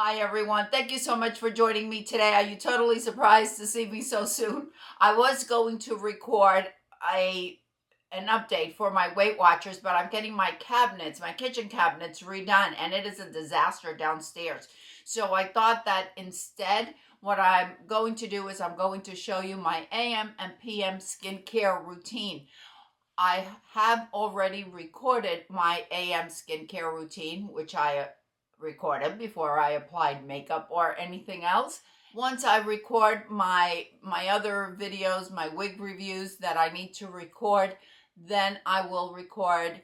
Hi everyone, thank you so much for joining me today. Are you totally surprised to see me so soon? I was going to record an update for my Weight Watchers, but I'm getting my kitchen cabinets redone, and it is a disaster downstairs. So I thought that instead, what I'm going to do is I'm going to show you my AM and PM skincare routine. I have already recorded my AM skincare routine, which I recorded before I applied makeup or anything else. Once I record my other videos, my wig reviews that I need to record, then I will record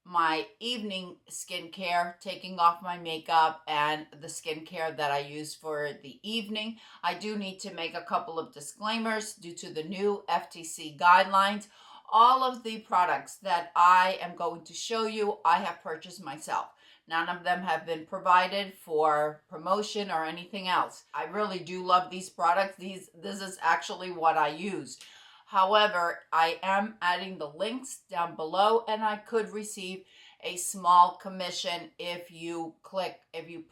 my evening skincare, taking off my makeup and the skincare that I use for the evening. I do need to make a couple of disclaimers due to the new FTC guidelines. All of the products that I am going to show you, I have purchased myself. None of them have been provided for promotion or anything else. I really do love these products. This is actually what I use. However, I am adding the links down below, and I could receive a small commission if you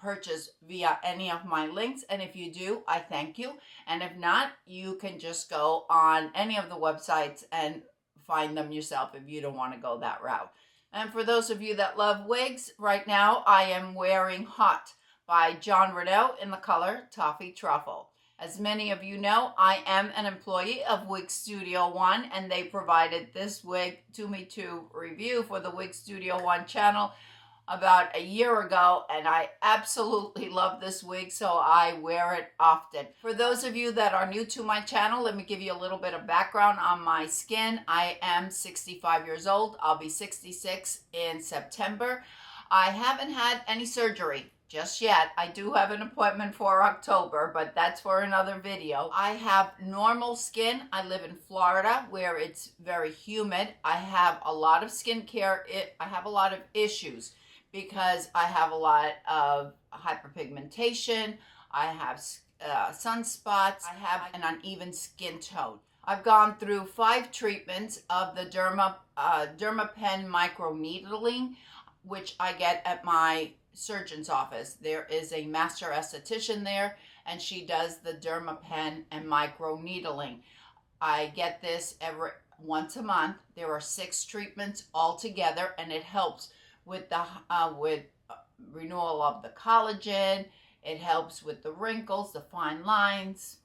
purchase via any of my links. And if you do, I thank you. And if not, you can just go on any of the websites and find them yourself if you don't want to go that route. And for those of you that love wigs, right now I am wearing Haute by Jon Renau in the color Toffee Truffle. As many of you know, I am an employee of Wig Studio One, and they provided this wig to me to review for the Wig Studio One channel about a year ago, and I absolutely love this wig, so I wear it often. For those of you that are new to my channel, let me give you a little bit of background on my skin. I am 65 years old. I'll be 66 in September. I haven't had any surgery just yet. I do have an appointment for October, but that's for another video. I have normal skin. I live in Florida where it's very humid. I have a lot of skincare. I have a lot of issues because I have a lot of hyperpigmentation. I have sunspots. I have an uneven skin tone. I've gone through 5 treatments of the Dermapen microneedling, which I get at my surgeon's office. There is a master esthetician there, and she does the Dermapen and microneedling. I get this once a month. There are 6 treatments altogether, and it helps with the renewal of the collagen. It helps with the wrinkles, the fine lines,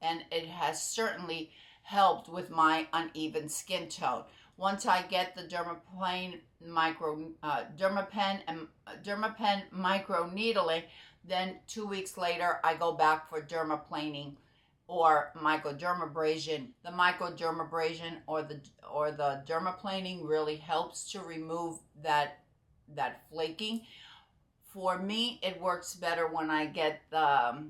and it has certainly helped with my uneven skin tone. Once I get the Dermapen microneedling, then 2 weeks later I go back for dermaplaning or microdermabrasion. The microdermabrasion or the dermaplaning really helps to remove that flaking. For me, it works better when I get the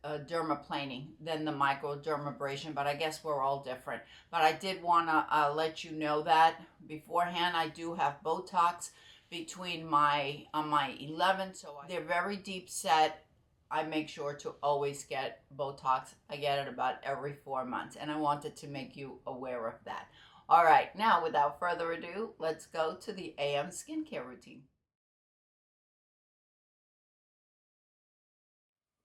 dermaplaning than the microdermabrasion, but I guess we're all different. But I did want to let you know that beforehand. I do have Botox between my 11, so they're very deep set. I make sure to always get Botox. I get it about every 4 months, and I wanted to make you aware of that. All right, now without further ado, let's go to the AM skincare routine.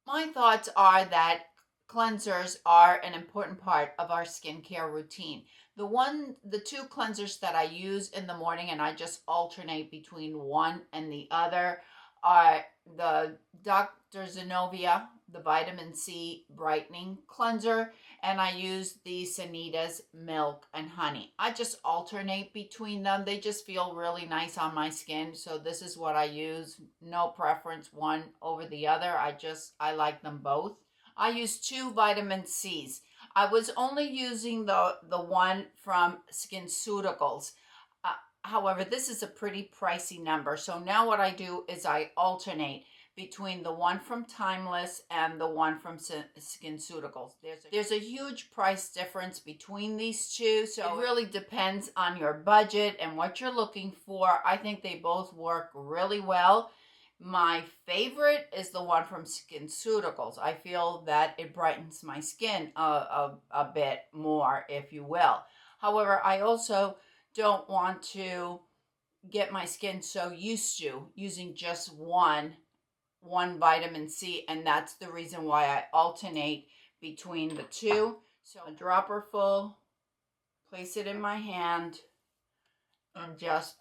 My thoughts are that cleansers are an important part of our skincare routine. The 2 cleansers that I use in the morning, and I just alternate between one and the other, are the Dr. Zenobia, the vitamin C brightening cleanser, and I use the Sanita's milk and honey. I just alternate between them. They just feel really nice on my skin, so this is what I use. No preference one over the other. I like them both. I use 2 vitamin C's. I was only using the one from SkinCeuticals. However, this is a pretty pricey number. So now what I do is I alternate between the one from Timeless and the one from SkinCeuticals. There's a huge price difference between these two, so it really depends on your budget and what you're looking for. I think they both work really well. My favorite is the one from SkinCeuticals. I feel that it brightens my skin a bit more, if you will. However, I also don't want to get my skin so used to using just one one vitamin C, and that's the reason why I alternate between the two. So a dropper full, place it in my hand, and just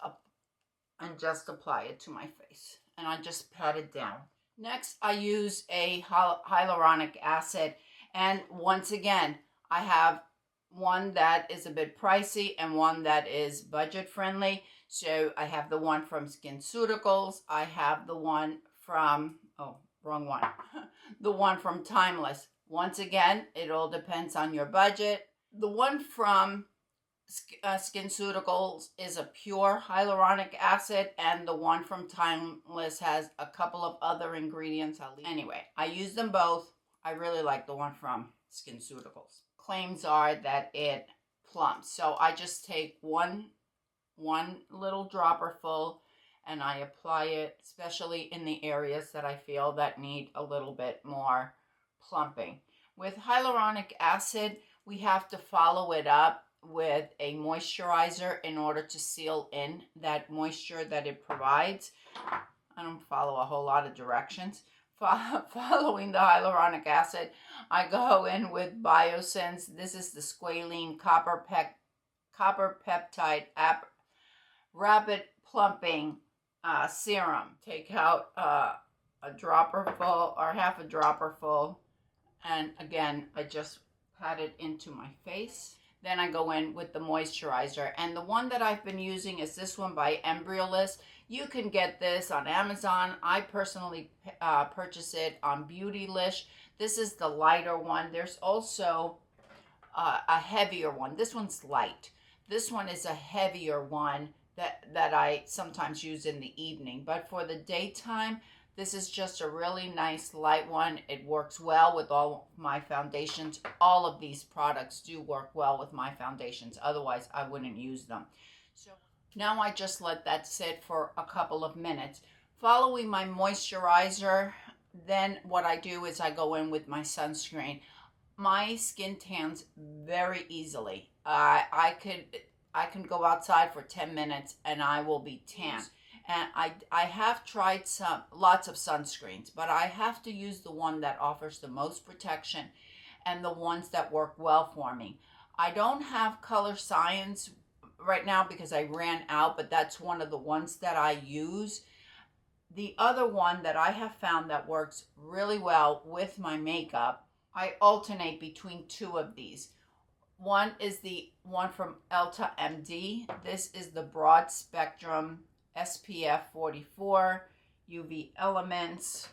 apply it to my face. And I just pat it down. Next, I use a hyaluronic acid. And once again, I have one that is a bit pricey and one that is budget friendly. So I have the one from SkinCeuticals. I have the one from, oh, wrong one. The one from Timeless. Once again, it all depends on your budget. The one from SkinCeuticals is a pure hyaluronic acid, and the one from Timeless has a couple of other ingredients. Anyway, I use them both. I really like the one from SkinCeuticals. Claims are that it plumps, so I just take one little dropper full and I apply it, especially in the areas that I feel that need a little bit more plumping. With hyaluronic acid, we have to follow it up with a moisturizer in order to seal in that moisture that it provides. I don't follow a whole lot of directions. Following the hyaluronic acid, I go in with Biosense. This is the squalene copper peptide rapid plumping serum. Take out a dropper full or half a dropper full, and again, I just pat it into my face. Then I go in with the moisturizer, and the one that I've been using is this one by Embryolist. You can get this on Amazon. I personally purchase it on Beautylish. This is the lighter one. There's also a heavier one. This one's light. This one is a heavier one that I sometimes use in the evening. But for the daytime, this is just a really nice light one. It works well with all my foundations. All of these products do work well with my foundations. Otherwise, I wouldn't use them. So now I just let that sit for a couple of minutes. Following my moisturizer, then what I do is I go in with my sunscreen. My skin tans very easily. I can go outside for 10 minutes and I will be tan. And I have tried lots of sunscreens, but I have to use the one that offers the most protection and the ones that work well for me. I don't have Color Science right now because I ran out, but that's one of the ones that I use. The other one that I have found that works really well with my makeup, I alternate between two of these. One is the one from Elta MD. This is the broad spectrum SPF 44 UV Elements.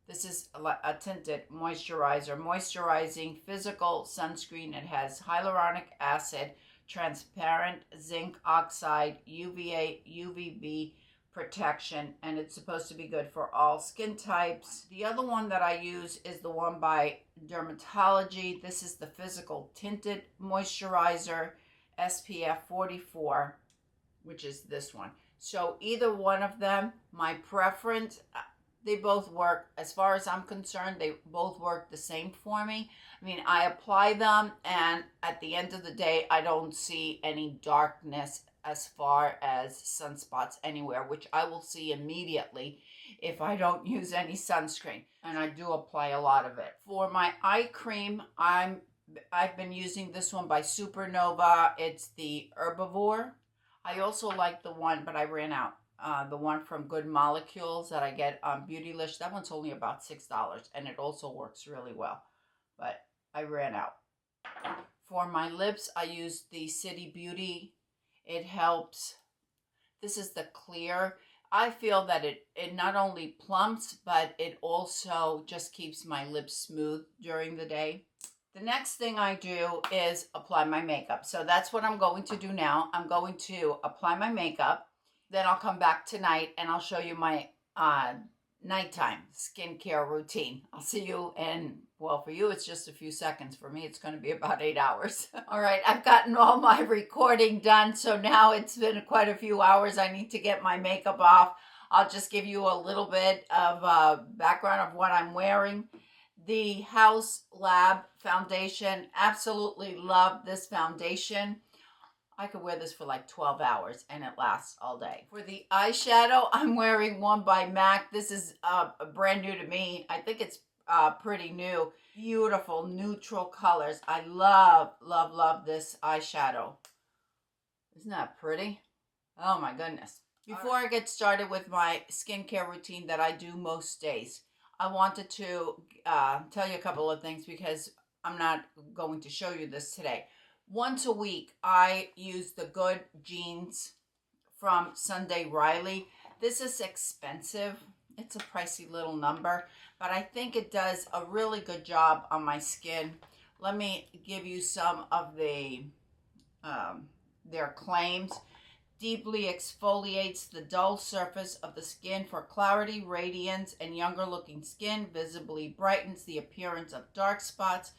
This is a tinted moisturizer, moisturizing physical sunscreen. It has hyaluronic acid, transparent zinc oxide, UVA, UVB protection, and it's supposed to be good for all skin types. The other one that I use is the one by Dermatology. This is the physical tinted moisturizer, SPF 44, which is this one. So either one of them, my preference, they both work, as far as I'm concerned, they both work the same for me. I mean, I apply them, and at the end of the day, I don't see any darkness as far as sunspots anywhere, which I will see immediately if I don't use any sunscreen. And I do apply a lot of it. For my eye cream, I've been using this one by Supernova. It's the Herbivore. I also like the one, but I ran out. The one from Good Molecules that I get on Beautylish. That one's only about $6, and it also works really well. But I ran out. For my lips, I use the City Beauty. It helps. This is the clear. I feel that it not only plumps, but it also just keeps my lips smooth during the day. The next thing I do is apply my makeup. So that's what I'm going to do now. I'm going to apply my makeup. Then I'll come back tonight and I'll show you my nighttime skincare routine. I'll see you in, well, for you, it's just a few seconds. For me, it's going to be about 8 hours. All right, I've gotten all my recording done. So now it's been quite a few hours. I need to get my makeup off. I'll just give you a little bit of background of what I'm wearing. The House Lab foundation. Absolutely love this foundation. I could wear this for like 12 hours and it lasts all day. For the eyeshadow, I'm wearing one by MAC. This is brand new to me. I think it's pretty new. Beautiful neutral colors. I love, love, love this eyeshadow. Isn't that pretty? Oh my goodness. Before I get started with my skincare routine that I do most days, I wanted to tell you a couple of things because I'm not going to show you this today. Once a week, I use the Good Jeans from Sunday Riley. This is expensive. It's a pricey little number, but I think it does a really good job on my skin. Let me give you some of their claims. Deeply exfoliates the dull surface of the skin for clarity, radiance, and younger looking skin. Visibly brightens the appearance of dark spots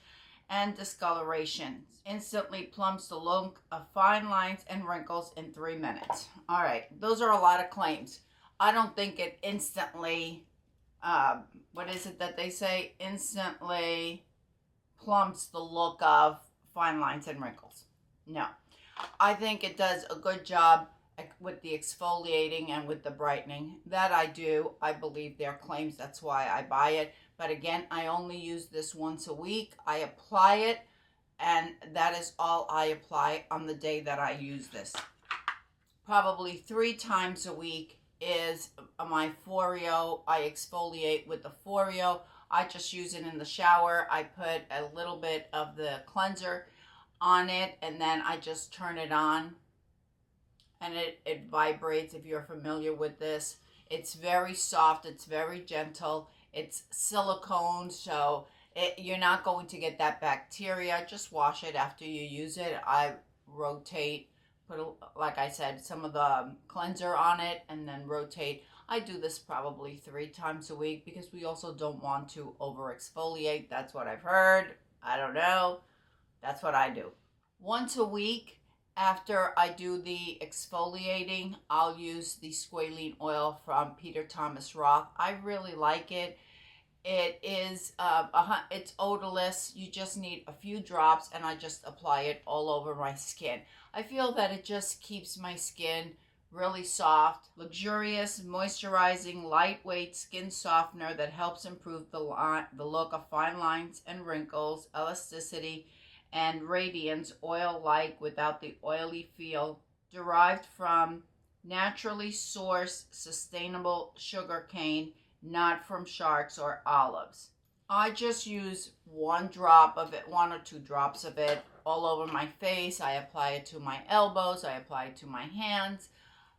and discoloration. Instantly plumps the look of fine lines and wrinkles in 3 minutes. All right, those are a lot of claims. I don't think it instantly, what is it that they say? Instantly plumps the look of fine lines and wrinkles. No. I think it does a good job with the exfoliating and with the brightening. That I do. I believe their claims. That's why I buy it. But again, I only use this once a week. I apply it, and that is all I apply on the day that I use this. Probably 3 times a week is my Foreo. I exfoliate with the Foreo. I just use it in the shower. I put a little bit of the cleanser on it, and then I just turn it on, and it vibrates. If you're familiar with this, it's very soft, it's very gentle, it's silicone, so you're not going to get that bacteria. Just wash it after you use it. I rotate, like I said, some of the cleanser on it, and then rotate. I do this probably 3 times a week because we also don't want to over exfoliate. That's what I've heard. I don't know. That's what I do. Once a week, after I do the exfoliating, I'll use the squalene oil from Peter Thomas Roth. I really like it. It is, it's odorless. You just need a few drops, and I just apply it all over my skin. I feel that it just keeps my skin really soft, luxurious, moisturizing, lightweight skin softener that helps improve the look of fine lines and wrinkles, elasticity, and radiance, oil-like without the oily feel, derived from naturally sourced, sustainable sugar cane, not from sharks or olives. I just use 1 drop of it, 1 or 2 drops of it all over my face. I apply it to my elbows, I apply it to my hands,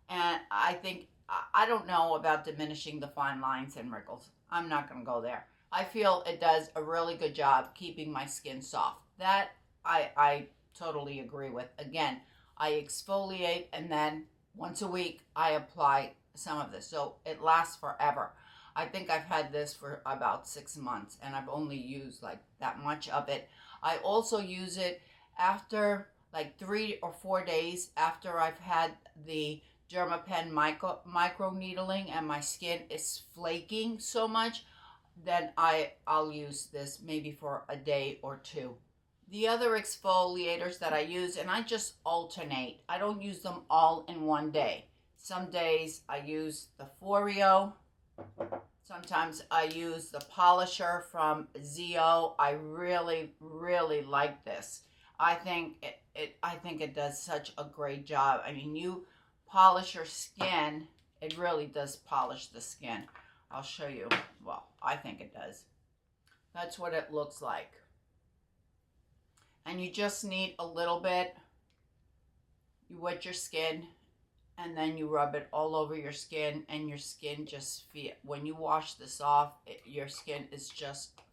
and I think, I don't know about diminishing the fine lines and wrinkles. I'm not going to go there. I feel it does a really good job keeping my skin soft. That I totally agree with. Again, I exfoliate, and then once a week I apply some of this, so it lasts forever. I think I've had this for about 6 months, and I've only used like that much of it. I also use it after like 3 or 4 days after I've had the Dermapen micro needling and my skin is flaking so much. Then I'll use this maybe for a day or 2. The other exfoliators that I use, and I just alternate. I don't use them all in one day. Some days I use the Foreo. Sometimes I use the polisher from Zio. I really, really like this. I think it does such a great job. I mean, you polish your skin. It really does polish the skin. I'll show you. Well, I think it does. That's what it looks like. And you just need a little bit. You wet your skin, and then you rub it all over your skin, and your skin just when you wash this off, your skin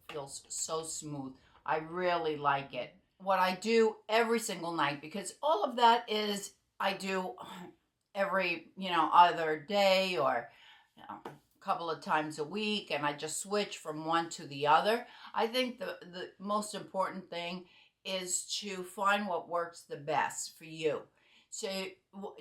feels so smooth. I really like it. What I do every single night, because all of that is I do every other day or a couple of times a week, and I just switch from one to the other. I think the most important thing is to find what works the best for you. So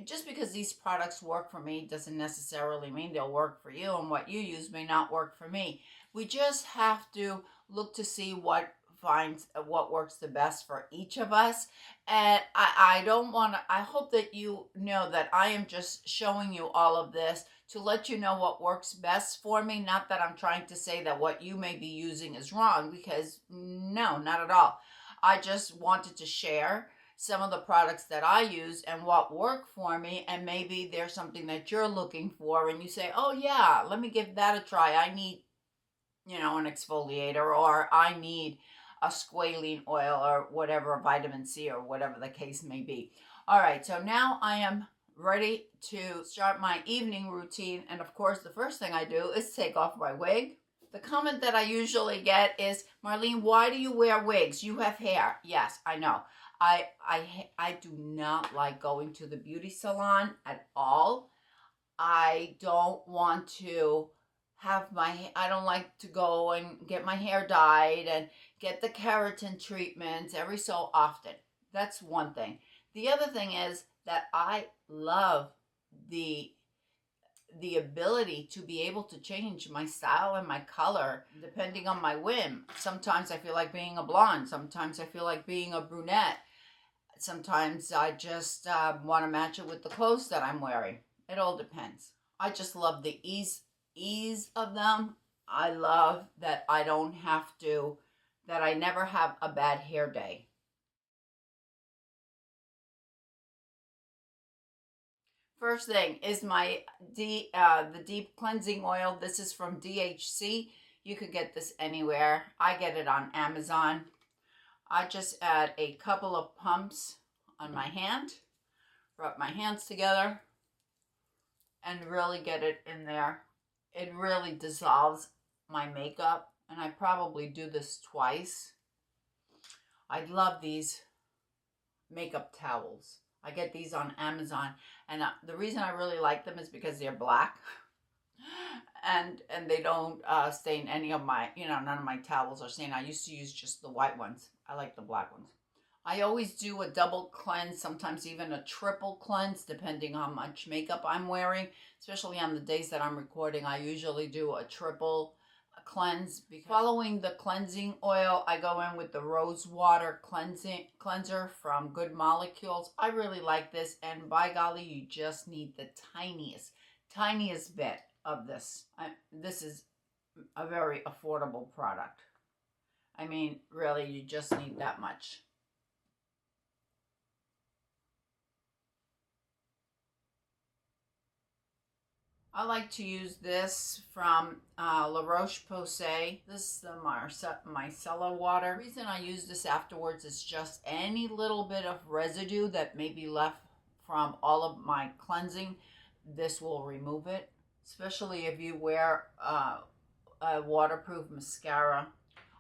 just because these products work for me doesn't necessarily mean they'll work for you, and what you use may not work for me. We just have to look to see what find what works the best for each of us. And I don't want to, I hope that you know that I am just showing you all of this to let you know what works best for me. Not that I'm trying to say that what you may be using is wrong, because no, not at all. I just wanted to share some of the products that I use and what work for me, and maybe there's something that you're looking for and you say, oh yeah, let me give that a try. I need, an exfoliator, or I need a squalene oil, or whatever, vitamin C, or whatever the case may be. All right, so now I am ready to start my evening routine. And of course, the first thing I do is take off my wig. The comment that I usually get is, Marlene, why do you wear wigs? You have hair. Yes, I know. I do not like going to the beauty salon at all. I don't want to I don't like to go and get my hair dyed and get the keratin treatments every so often. That's one thing. The other thing is that I love the ability to be able to change my style and my color depending on my whim. Sometimes I feel like being a blonde. Sometimes I feel like being a brunette. Sometimes I just want to match it with the clothes that I'm wearing. It all depends. I just love the ease of them. I love that I don't have to, that I never have a bad hair day. First thing is my the deep cleansing oil. This is from DHC. You could get this anywhere. I get it on Amazon. I just add a couple of pumps on my hand, rub my hands together, and really get it in there. It really dissolves my makeup, and I probably do this twice. I love these makeup towels. I get these on Amazon, and the reason I really like them is because they're black, and they don't stain any of my, none of my towels are stained. I used to use just the white ones. I like the black ones. I always do a double cleanse, sometimes even a triple cleanse, depending on how much makeup I'm wearing. Especially on the days that I'm recording, I usually do a triple cleanse. Following the cleansing oil, I go in with the rose water cleanser from Good Molecules. I really like this, and by golly, you just need the tiniest bit of this. This is a very affordable product. I mean, really, you just need that much. I like to use this from La Roche-Posay. This is the micellar water. The reason I use this afterwards is just any little bit of residue that may be left from all of my cleansing. This will remove it, especially if you wear a waterproof mascara.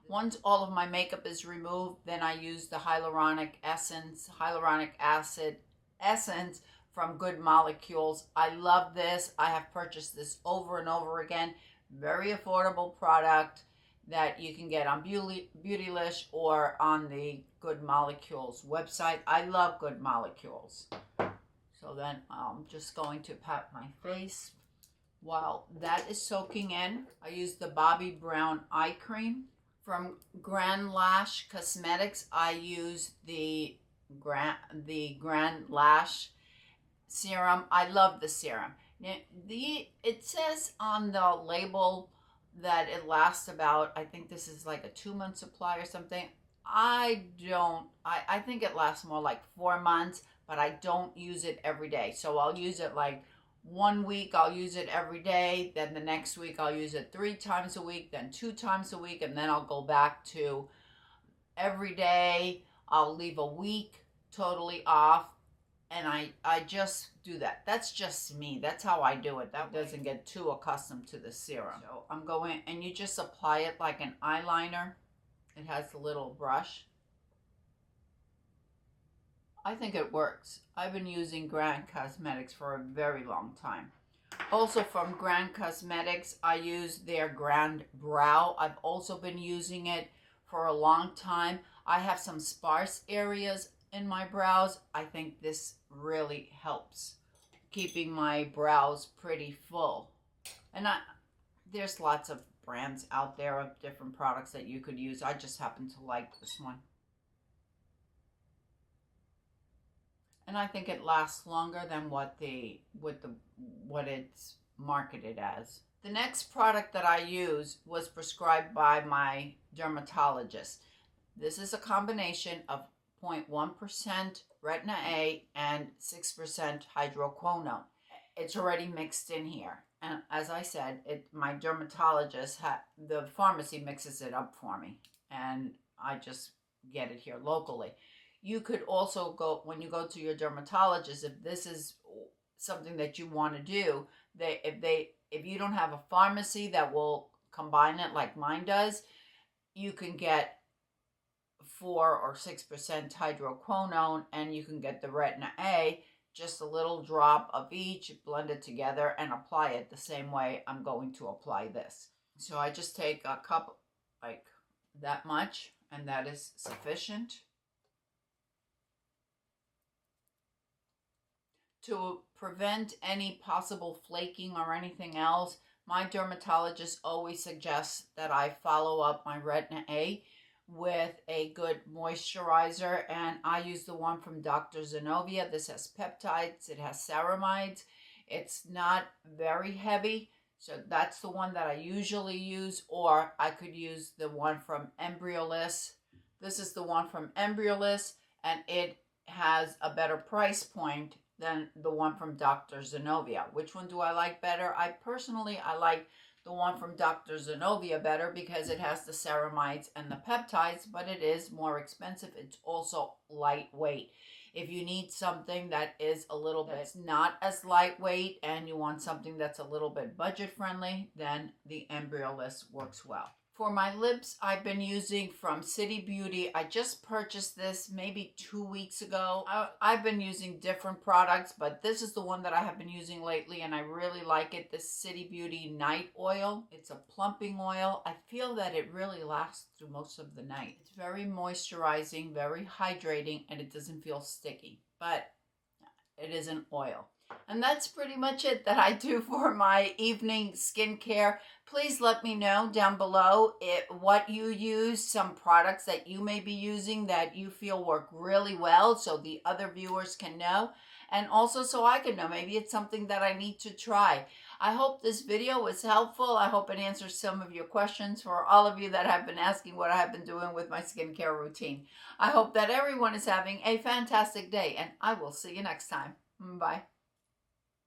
Once all of my makeup is removed, then I use the hyaluronic acid essence from Good Molecules. I love this. I have purchased this over and over again. Very affordable product that you can get on Beautylish or on the Good Molecules website. I love Good Molecules. So then I'm just going to pat my face. While that is soaking in, I use the Bobbi Brown eye cream. From Grand Lash Cosmetics, I use the Grand Lash serum. I love the serum. Now, it says on the label that it lasts about, I think this is like a 2-month supply or something. I think it lasts more like 4 months, but I don't use it every day. So I'll use it like 1 week, I'll use it every day. Then the next week, I'll use it 3 times a week, then 2 times a week. And then I'll go back to every day. I'll leave a week totally off. And I just do that. That's just me. That's how I do it. That doesn't get too accustomed to the serum. So I'm going, and you just apply it like an eyeliner. It has a little brush. I think it works. I've been using Grand Cosmetics for a very long time. Also from Grand Cosmetics, I use their Grand Brow. I've also been using it for a long time. I have some sparse areas in my brows. I think this really helps keeping my brows pretty full. And there's lots of brands out there of different products that you could use. I just happen to like this one. And I think it lasts longer than what it's marketed as. The next product that I use was prescribed by my dermatologist. This is a combination of 0.1% retin A and 6% hydroquinone. It's already mixed in here. And as I said, my dermatologist, the pharmacy mixes it up for me. And I just get it here locally. You could also go, when you go to your dermatologist, if this is something that you want to do, if you don't have a pharmacy that will combine it like mine does, you can get 4 or 6% hydroquinone, and you can get the retin A, just a little drop of each, blend it together, and apply it the same way I'm going to apply this. So I just take a cup like that much, and that is sufficient. To prevent any possible flaking or anything else, my dermatologist always suggests that I follow up my retin A with a good moisturizer, and I use the one from Dr. Zenovia. This has peptides, it has ceramides, it's not very heavy, so that's the one that I usually use. Or I could use the one from Embryolisse. This is the one from Embryolisse, and it has a better price point than the one from Dr. Zenovia. Which one do I like better? I like the one from Dr. Zenovia better because it has the ceramides and the peptides, but it is more expensive. It's also lightweight. If you need something that is a little bit not as lightweight and you want something that's a little bit budget friendly, then the Embryolisse works well. For my lips, I've been using from City Beauty. I just purchased this maybe 2 weeks ago. I've been using different products, but this is the one that I have been using lately, and I really like it. This City Beauty Night Oil. It's a plumping oil. I feel that it really lasts through most of the night. It's very moisturizing, very hydrating, and it doesn't feel sticky, but it is an oil. And that's pretty much it that I do for my evening skincare. Please let me know down below what you use, some products that you may be using that you feel work really well so the other viewers can know. And also so I can know, maybe it's something that I need to try. I hope this video was helpful. I hope it answers some of your questions for all of you that have been asking what I have been doing with my skincare routine. I hope that everyone is having a fantastic day, and I will see you next time. Bye.